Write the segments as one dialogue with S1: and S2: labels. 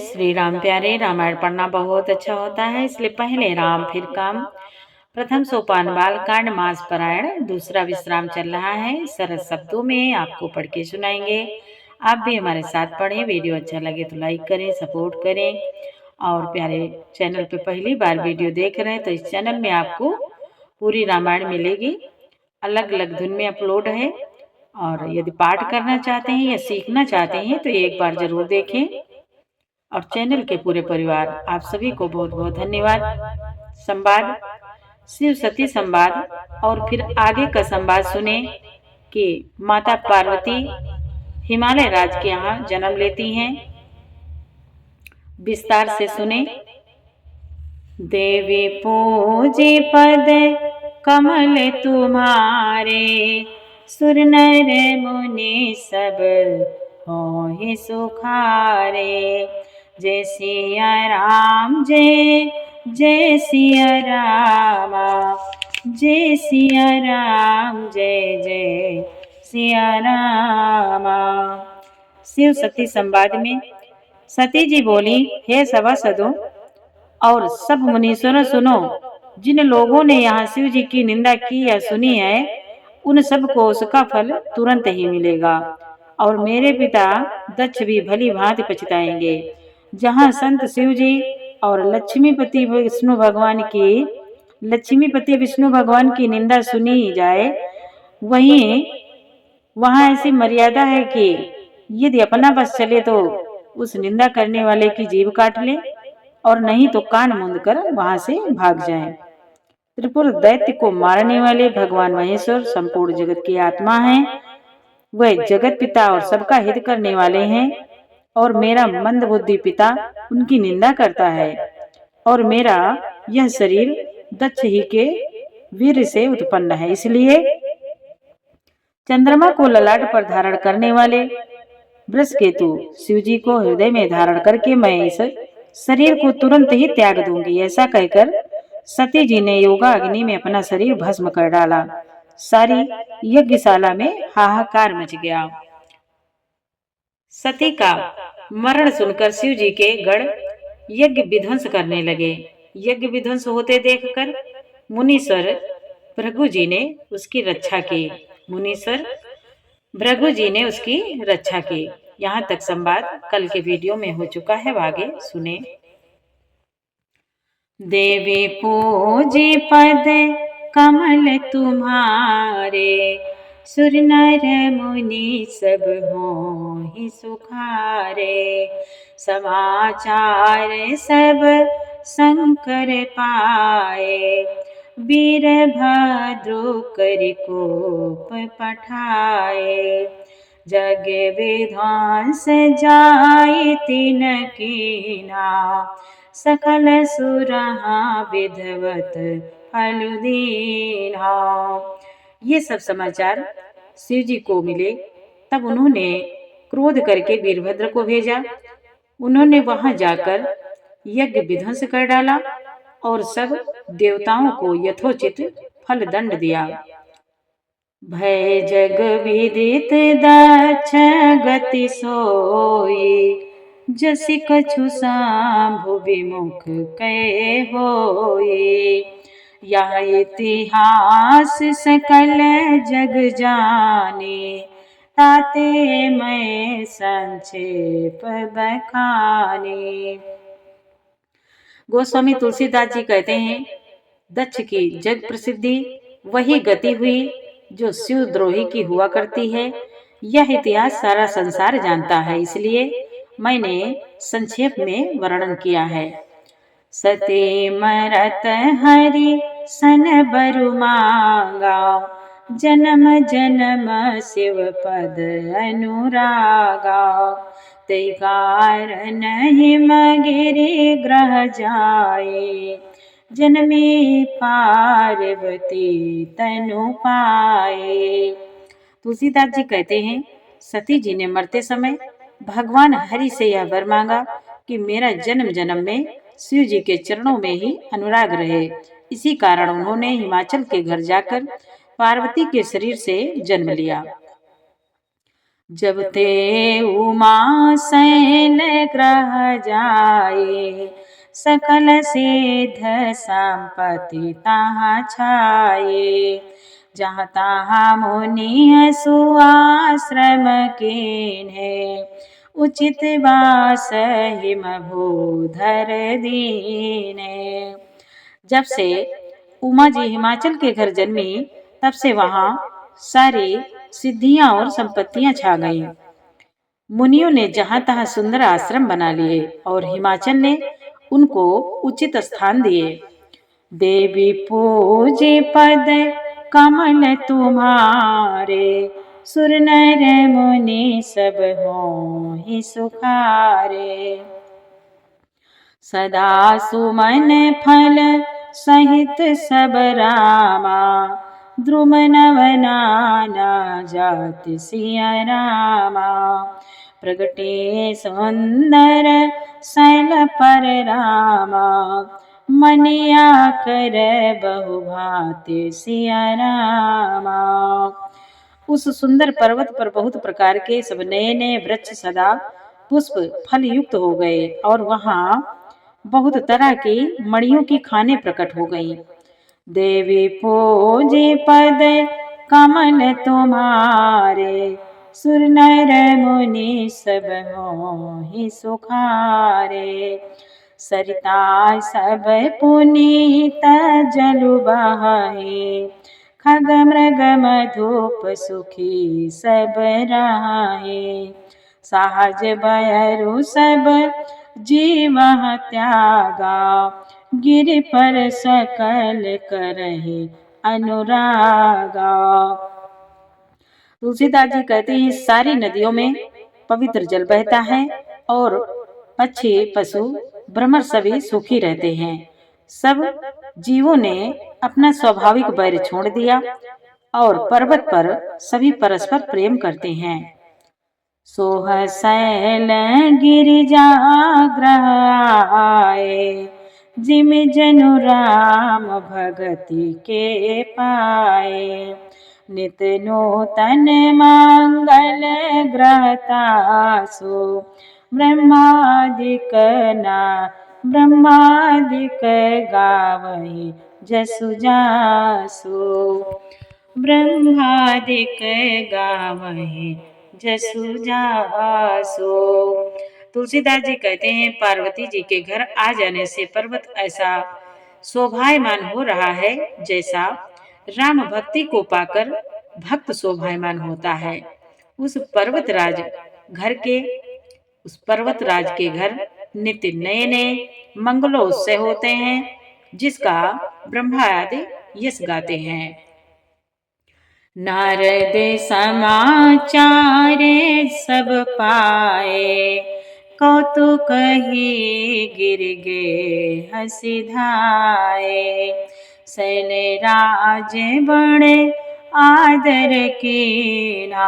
S1: श्री राम प्यारे, रामायण पढ़ना बहुत अच्छा होता है, इसलिए पहले राम फिर काम। प्रथम सोपान बाल कांड मास पारायण, दूसरा विश्राम चल रहा है। सरल शब्दों में आपको पढ़ के सुनाएंगे। आप भी हमारे साथ पढ़ें। वीडियो अच्छा लगे तो लाइक करें, सपोर्ट करें। और प्यारे, चैनल पे पहली बार वीडियो देख रहे हैं तो इस चैनल में आपको पूरी रामायण मिलेगी। अलग अलग धुन में अपलोड है। और यदि पाठ करना चाहते हैं या सीखना चाहते हैं तो एक बार जरूर देखें। और चैनल के पूरे परिवार आप सभी को बहुत बहुत धन्यवाद। संवाद शिव सती संवाद। और फिर आगे का संवाद सुने कि माता पार्वती हिमालय राज के यहाँ जन्म लेती हैं। विस्तार से सुने। देवी पूजे पद कमल तुम्हारे, सुर नर मुनि सब होहि सुखारे। जय सिया राम, जय जय सिया रामा, जय सिया राम, जय जय सिया रामा। शिव सती संवाद में सती जी बोली, हे सभासदों और सब मुनीश्वरों सुनो, जिन लोगों ने यहाँ शिव जी की निंदा की या सुनी है उन सबको उसका फल तुरंत ही मिलेगा। और मेरे पिता दक्ष भी भली भांति पछताएंगे। जहाँ संत शिव जी और लक्ष्मीपति विष्णु भगवान की निंदा सुनी जाए, वहाँ ऐसी मर्यादा है कि यदि अपना बस चले तो उस निंदा करने वाले की जीभ काट ले, और नहीं तो कान मूंद कर वहां से भाग जाएं। त्रिपुर दैत्य को मारने वाले भगवान महेश्वर संपूर्ण जगत की आत्मा हैं। वह जगत पिता और सबका हित करने वाले हैं। और मेरा मंद बुद्धि पिता उनकी निंदा करता है। और मेरा यह शरीर दक्ष ही के वीर से उत्पन्न है, इसलिए चंद्रमा को ललाट पर धारण करने वाले वृषकेतु शिव जी को हृदय में धारण करके मैं इस शरीर को तुरंत ही त्याग दूंगी। ऐसा कहकर सती जी ने योगा अग्नि में अपना शरीर भस्म कर डाला। सारी यज्ञशाला में हाहाकार मच गया। सती का मरण सुनकर शिव जी के गण यज्ञ विध्वंस करने लगे। यज्ञ विध्वंस होते देखकर मुनीश्वर भृगु जी ने उसकी रक्षा की। यहाँ तक संवाद कल के वीडियो में हो चुका है, आगे सुने। देवी पूजे पद कमल तुम्हारे, सुर नर मुनि सब होहि सुखारे। समाचार सब शंकर पाए, वीरभद्र कर कोप पठाए। जग विध्वंस जाय तिन कीना, सकल सुरहा विधवत फल दीना। ये सब समाचार शिव जी को मिले। तब उन्होंने क्रोध करके वीरभद्र को भेजा। उन्होंने वहां जाकर यज्ञ विध्वंस कर डाला और सब देवताओं को यथोचित फल दंड दिया। भय जग विदित दक्ष गति सोई, जसि कछु सांभु विमुख कहे होई। यह इतिहास सकल जग जाने, ताते मैं संक्षेप बखाने। गोस्वामी तुलसीदास जी कहते हैं, दक्ष की जग प्रसिद्धि वही गति हुई जो शिवद्रोही की हुआ करती है। यह इतिहास सारा संसार जानता है, इसलिए मैंने संक्षेप में वर्णन किया है। सती मरत हरि सन बरु मांगा, जन्म जन्म शिव पद अनुरागा। ते कारण हिम गिरि ग्रह जाए, जन्मे पार्वती तनु पाए। तुलसीदास जी कहते हैं, सती जी ने मरते समय भगवान हरि से यह वर मांगा कि मेरा जन्म जन्म में शिव जी के चरणों में ही अनुराग रहे। इसी कारण उन्होंने हिमाचल के घर जाकर पार्वती के शरीर से जन्म लिया। जब ते उमा शैल ग्रह जाए, सकल सिद्ध संपत्ति तहाँ छाए। जहाँ तहाँ मुनि सुआश्रम कीन्हे, उचित वास हिम भूधर दीने। जब से उमा जी हिमाचल के घर जन्मी, तब से वहाँ सारी सिद्धियां और संपत्तियां छा गईं। मुनियों ने जहां तहां सुंदर आश्रम बना लिए और हिमाचल ने उनको उचित स्थान दिए। देवी पूजे पद कमल तुम्हारे, सुर नर मुनि सब हों सुखारे। सदा सुमन फल सहित सब रामा, द्रुम नव नाना जाति सिया रामा। प्रगटे सुंदर शैल पर रामा, मनिया कर बहु भांति सिया रामा। उस सुंदर पर्वत पर बहुत प्रकार के सब नए नए वृक्ष सदा पुष्प फल युक्त हो गए और वहां बहुत तरह की मणियों की खाने प्रकट हो गई। देवी पूजे पद कमल तुम्हारे, सुर नर मुनि सब मोहि सुखारे। सरिता सब पुनीत जलु बहाए, खग मृग मधुप सुखी सब रहाए। सहज बयरु सब जीव त्यागा, गिर पर सकल करहि अनुरागा। तुलसीदास जी कहते हैं, सारी नदियों में पवित्र जल बहता है और पक्षी पशु भ्रमर सभी सुखी रहते हैं। सब जीवों ने अपना स्वाभाविक बैर छोड़ दिया और पर्वत पर सभी परस्पर प्रेम करते हैं। सोह शैल गिरिजा ग्रह आए, जिम जनु राम भगति के पाए। नित नूतन मंगल ग्रहतासु, ब्रह्मादिक गावहि जसु जासु। ब्रह्मादिक गावहि जसु जासु। तुलसीदास जी कहते हैं, पार्वती जी के घर आ जाने से पर्वत ऐसा शोभायमान हो रहा है जैसा राम भक्ति को पाकर भक्त शोभायमान होता है। उस पर्वतराज के घर नित्य नए नए मंगलोत्सव होते हैं, जिसका ब्रह्मा आदि यश गाते हैं। नारद समाचार सब पाए, कौतुक ही गिर गे हंसी धाए। शैल राज बड़े आदर कीना,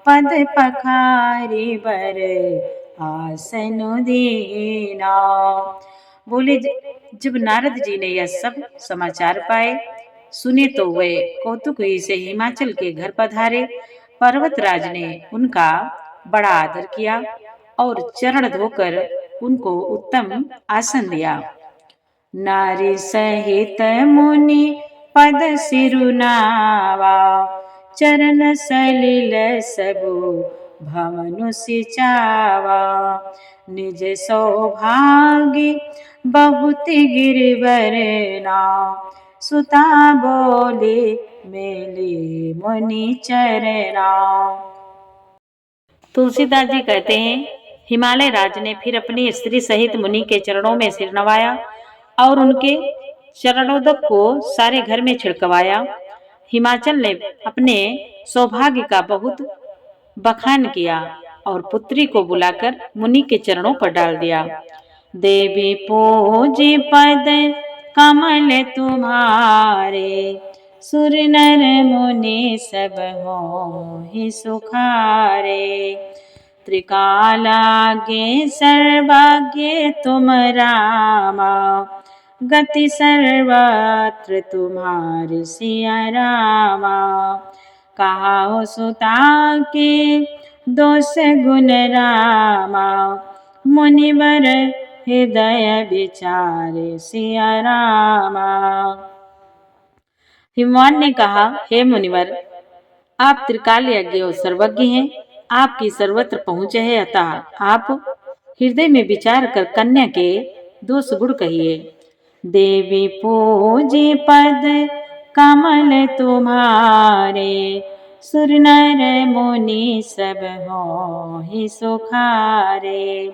S1: पद पखारी बर आसन दीना। बोले, जब नारद जी ने यह सब समाचार पाए सुने तो वे कौतुक ही से हिमाचल के घर पधारे। पर्वतराज ने उनका बड़ा आदर किया और चरण धोकर उनको उत्तम आसन दिया। नारी सहित मुनि पद सिरुनावा, चरण सलिल सबु भवनु सिचावा। निज सौभाग्य बहुत गिरवरना, सुता बोले मेले मुनि चरना। तुलसीदास जी कहते हैं, हिमालय राज ने फिर अपनी स्त्री सहित मुनि के चरणों में सिर नवाया और उनके चरणोदक को सारे घर में छिड़कवाया। हिमाचल ने अपने सौभाग्य का बहुत बखान किया और पुत्री को बुलाकर मुनि के चरणों पर डाल दिया। देवी पूजी पद कमल तुम्हारे, सुर नर मुनि सब होहि सुखारे। त्रिकालाग्य सर्वाग्य तुम रामा, गति सर्वत्र तुम्हारी सिया रामा। कहाओ सुता के दोष गुण रामा, मुनिवर हृदय विचारे सिया रामा। हिमवान ने कहा, हे मुनिवर, आप त्रिकाल यज्ञ और सर्वज्ञ हैं, आपकी सर्वत्र पहुँच है, अतः आप हृदय में विचार कर कन्या के दोष गुण कहिए। देवी पूजी पद कमल तुम्हारे, सुर नर मुनि सब हो ही सुखारे।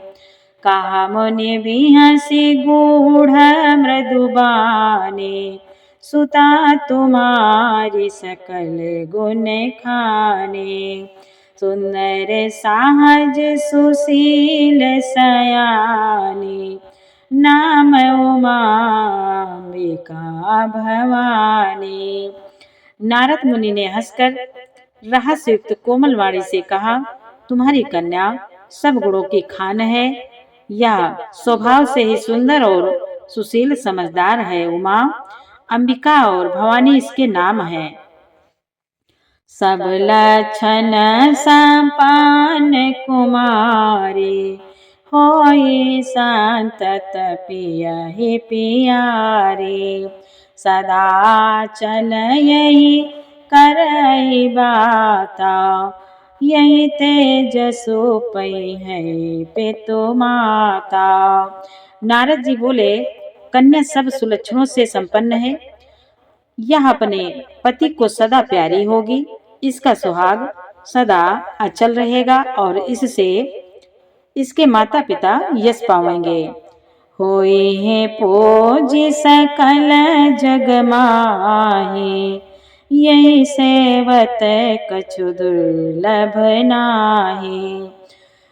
S1: कहा मुनि भी हंसी गूढ़ मृदुबाने, सुता तुम्हारी सकल गुण खाने। सुंदर सहज सुशील सयानी, नाम उमा अंबिका भवानी। नारद मुनि ने हंसकर रहस्ययुक्त कोमल वाणी से कहा, तुम्हारी कन्या सब गुणों की खान है, यह स्वभाव से ही सुंदर और सुशील समझदार है। उमा, अंबिका और भवानी इसके नाम हैं। सब लक्षण संपन्न कुमारी, होई संतत पियहि पियारी। सदा चल यही करई बाता, यही तेजसो पई है पितु माता। नारद जी बोले, कन्या सब सुलक्षणों से संपन्न है, यह अपने पति को सदा प्यारी होगी, इसका सुहाग सदा अचल रहेगा और इससे इसके माता पिता यश पावेंगे। होई है पूजी सकल जग माही, यही सेवत कछु दुर्लभ नाही।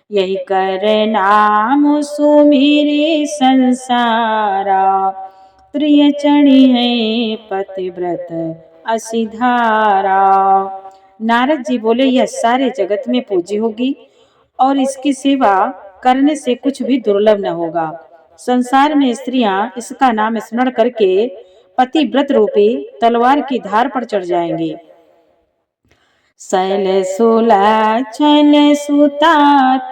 S1: यही कर नाम सुमिरी संसारा, प्रिय चढ़ी है पतिव्रत असिधारा। नारद जी बोले, यह सारे जगत में पूजी होगी और इसकी सेवा करने से कुछ भी दुर्लभ न होगा। संसार में स्त्रियां इसका नाम स्मरण करके पतिव्रत रूपी तलवार की धार पर चढ़ जाएंगी। शैल सुलक्षण सुता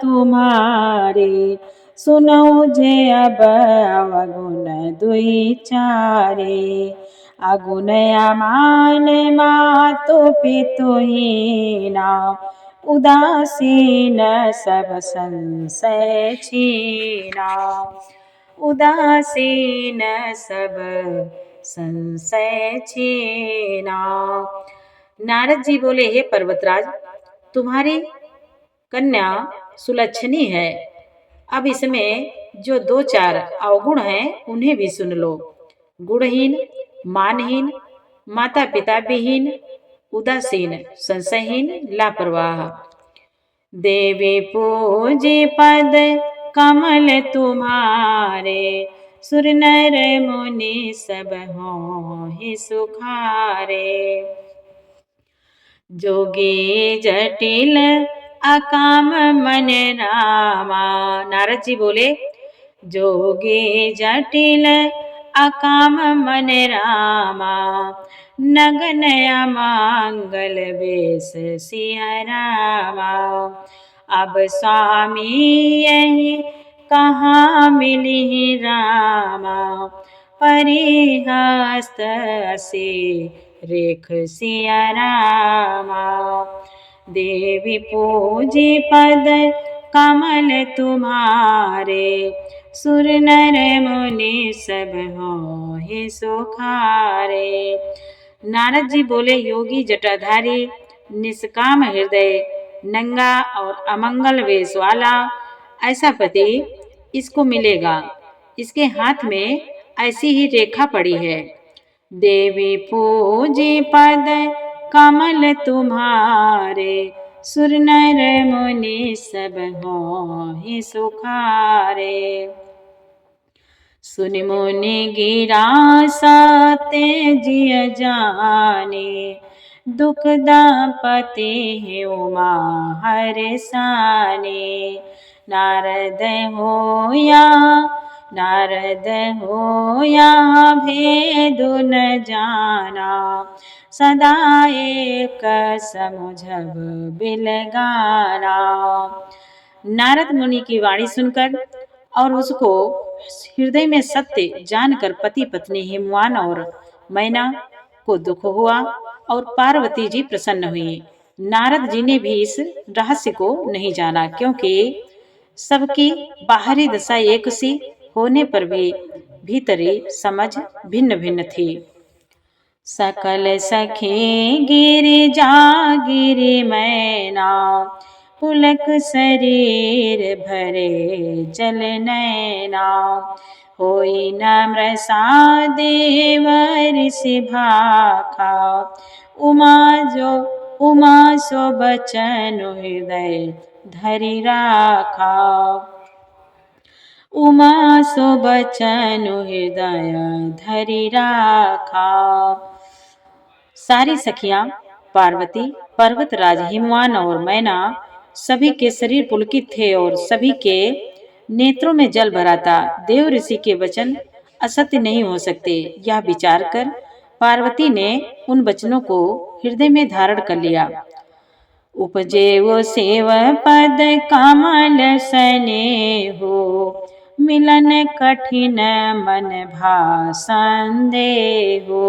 S1: तुम्हारे, सुनो जे अब अवगुण दुई चारे। अगुण अमान मातु पितु हीना, उदासीन सब संशय छीना। उदासीन सब संशय छीना। नारद जी बोले, हे पर्वतराज, तुम्हारी कन्या सुलक्षणी है, अब इसमें जो दो चार अवगुण हैं उन्हें भी सुन लो। गुणहीन, मानहीन, माता पिता विहीन, उदासीन, संशयहीन, लापरवाह। देवी पूजी पद कमल तुम्हारे, सुर नर मुनि सब हो ही सुखारे। जोगी जटिल अकाम मन रामा। नारद जी बोले, जोगी जटिल अकाम मन रामा, नगन अमांगल वेश सिया रामा। अब स्वामी यही कहाँ मिली रामा, परिहस्त से रेख सिया रामा। देवी पूजी पद कमल तुम्हारे, सुर नर मुनि सब हो ही सुखारे। नारद जी बोले, योगी जटाधारी, निष्काम हृदय, नंगा और अमंगल वेश वाला ऐसा पति इसको मिलेगा। इसके हाथ में ऐसी ही रेखा पड़ी है। देवी पूजी पद कमल तुम्हारे, सुर नर मुनि सब हो ही सुखारे। सुन मुनि गिरा साते जिय जाने, दुख दापति है उमा हर साने। नारद होया नारद हो यहाँ भेद न जाना, सदा एक समुझब बिलगाना। नारद मुनि की वाणी सुनकर और उसको हृदय में सत्य जानकर पति पत्नी हिमवान और मैना को दुख हुआ और पार्वती जी प्रसन्न हुई। नारद जी ने भी इस रहस्य को नहीं जाना, क्योंकि सबकी बाहरी दशा एक सी होने पर भी भीतरी समझ भिन्न भिन्न थी। सकल सखी गिरि जा गिरि मैना, पुलक शरीर भरे जल नैना। होई नम्र सा देव ऋषि भाखा, उमा सो बचन हृदय धरि राखा। उमा सो बचन हृदय धरि राखा। सारी सखियां पार्वती, पर्वतराज हिमवान और मैना सभी के शरीर पुलकित थे और सभी के नेत्रों में जल भरा था। देव ऋषि के वचन असत्य नहीं हो सकते, यह विचार कर पार्वती ने उन वचनों को हृदय में धारण कर लिया। उपजे वो सेव पद कमल सने हो, मिलन कठिन मन भा संदेहो।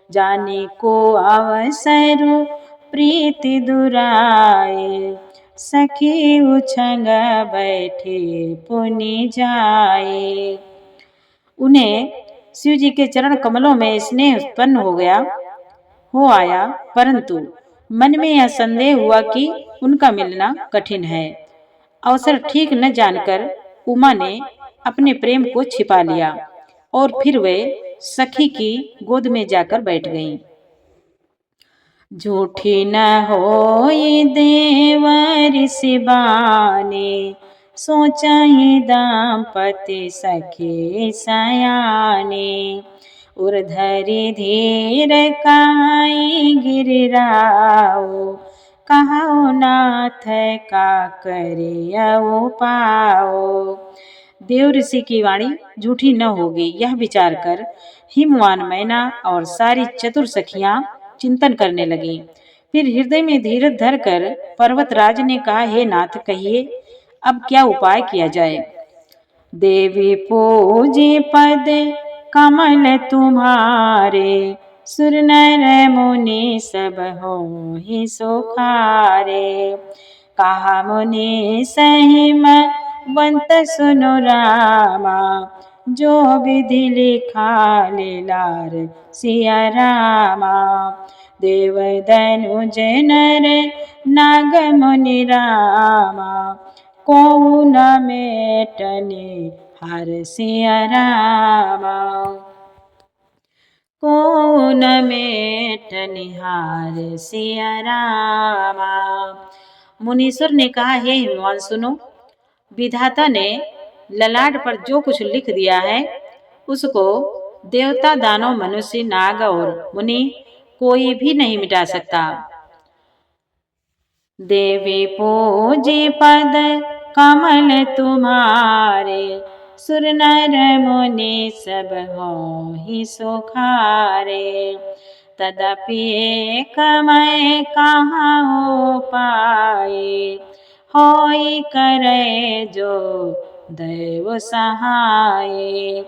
S1: जाने को अवसर प्रीति दुराए, सखी उछंग बैठे पुनि जाए। उन्हें शिव जी के चरण कमलों में स्नेह उत्पन्न हो आया, परंतु मन में यह संदेह हुआ कि उनका मिलना कठिन है। अवसर ठीक न जानकर उमा ने अपने प्रेम को छिपा लिया और फिर वे सखी की गोद में जाकर बैठ गईं। झूठी न होई देव ऋषि बानी, सोचहि दाम्पति सखी सयानी। उर्धरि धीर काई गिरिराओ, कहो नाथ का करियउ पाओ। देव ऋषि की वाणी झूठी न होगी, यह विचार कर हिमवान मैना और सारी चतुर सखियां चिंतन करने लगी। फिर हृदय में धीरज धरकर पर्वतराज ने कहा, हे नाथ, कहिए अब क्या उपाय किया जाए। देवी पूजी पद कमल तुम्हारे, सुर नर मुनि सब होहि सुखारे। कहा मुनि सहिम बंत सुनो रामा, जो विधि लिखा लीलार सिया रामा। देव धनुज नर नाग मुनि रामा, को न मेटने हर सिया रामा। को न मेटने हार सिया रामा। मुनीश्वर ने कहा, हे हिमवान सुनो, विधाता ने ललाट पर जो कुछ लिख दिया है उसको देवता, दानव, मनुष्य, नाग और मुनि कोई भी नहीं मिटा सकता। देवी पूजी पद कमल तुम्हारे, सुर नर मुनि सब होहि सुखारे। तदपि एक मैं कहाँ हो पाए, होई करे जो दैव सहाय।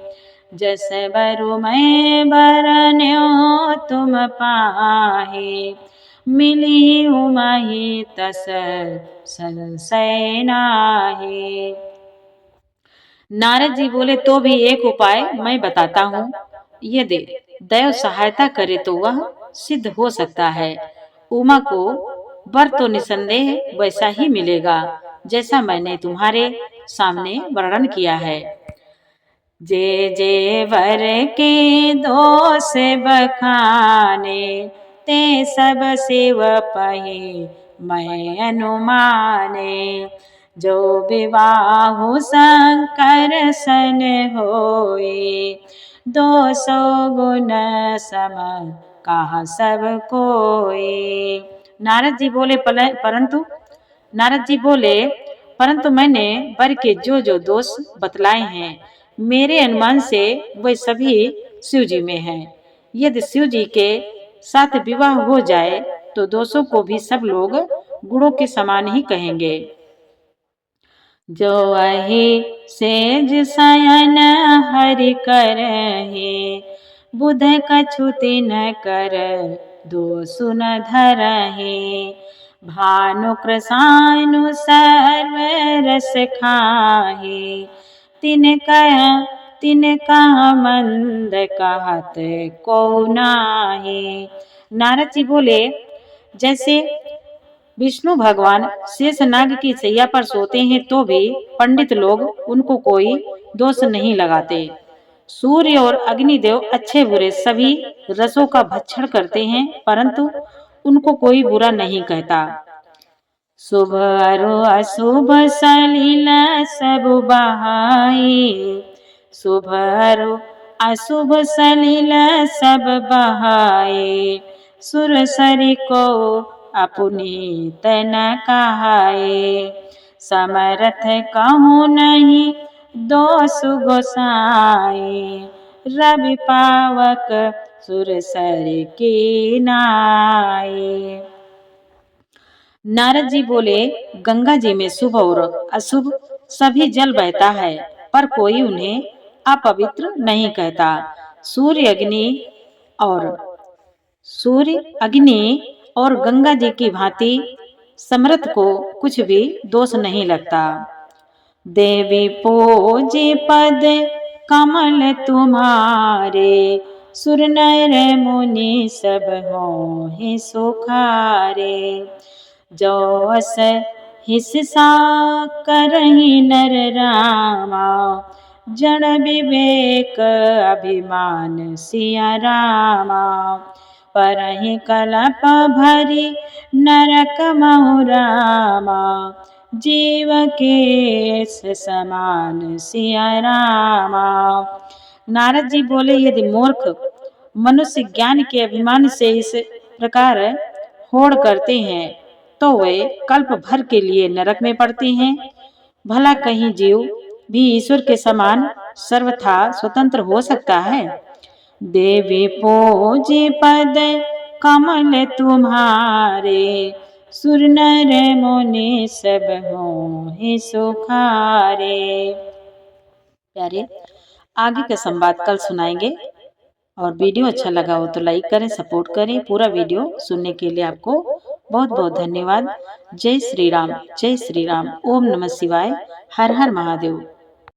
S1: जस बरु मैं बरन्यो तुम पाहे, मिली उमहि तस संशय नाहि। नारद जी बोले, तो भी एक उपाय मैं बताता हूँ, यदि दैव सहायता करे तो वह सिद्ध हो सकता है। उमा को वर तो निसंदेह वैसा ही मिलेगा जैसा मैंने तुम्हारे सामने वर्णन किया है। जे जे वर के दोष बखाने, ते सब शिव पहे मैं अनुमाने। जो विवाह शंकर सन होए, 200 गुण सम कहा सब कोई। नारद जी बोले, परंतु मैंने वर के जो जो दोष बतलाए हैं मेरे अनुमान से वे सभी शिव जी में हैं। यदि शिव जी के साथ विवाह हो जाए तो दोषों को भी सब लोग गुणों के समान ही कहेंगे। जो अहि सेज शयन हरि करहि, बुध कछु तिन कर दोषु न धरहि। भानु कृसानु सर्व रस खाहि, तिन कह मंद कहत को नाही। नारद जी बोले, जैसे विष्णु भगवान शेषनाग की शैया पर सोते हैं तो भी पंडित लोग उनको कोई दोष नहीं लगाते। सूर्य और अग्निदेव अच्छे बुरे सभी रसों का भक्षण करते हैं, परंतु उनको कोई बुरा नहीं कहता। शुभ अरु अशुभ सलिल सब बहाई, शुभ अरु अशुभ सलिल सब बहाए। सुर सरि को अपुनीत न कहाए, समरथ कहूँ नहीं दोष गोसाई। रवि पावक सुर सरि की नाई। नारद जी बोले, गंगा जी में शुभ और अशुभ सभी जल बहता है, पर कोई उन्हें अपवित्र नहीं कहता। सूर्य अग्नि और गंगा जी की भांति समर्थ को कुछ भी दोष नहीं लगता। देवी पूजी पद कमल तुम्हारे, सुर नर मुनि सब होहि सुखारे। जो अस हिस्सा करहि नर रामा, जड़ विवेक अभिमान सिया रामा। परहि कलप भरी नरक महु रामा, जीव के समान सिया रामा। नारद जी बोले, यदि मूर्ख मनुष्य ज्ञान के अभिमान से इस प्रकार होड़ करते हैं तो वे कल्प भर के लिए नरक में पड़ते हैं। भला कहीं जीव भी ईश्वर के समान सर्वथा स्वतंत्र हो सकता है। देवी पूजी पद कमल तुम्हारे, सुर नर मुनि सब होहि सुखारे। प्यारे, आगे का संवाद कल सुनाएंगे। और वीडियो अच्छा लगा हो तो लाइक करें, सपोर्ट करें। पूरा वीडियो सुनने के लिए आपको बहुत बहुत धन्यवाद। जय श्री राम, जय श्री राम। ओम नमः शिवाय। हर हर महादेव।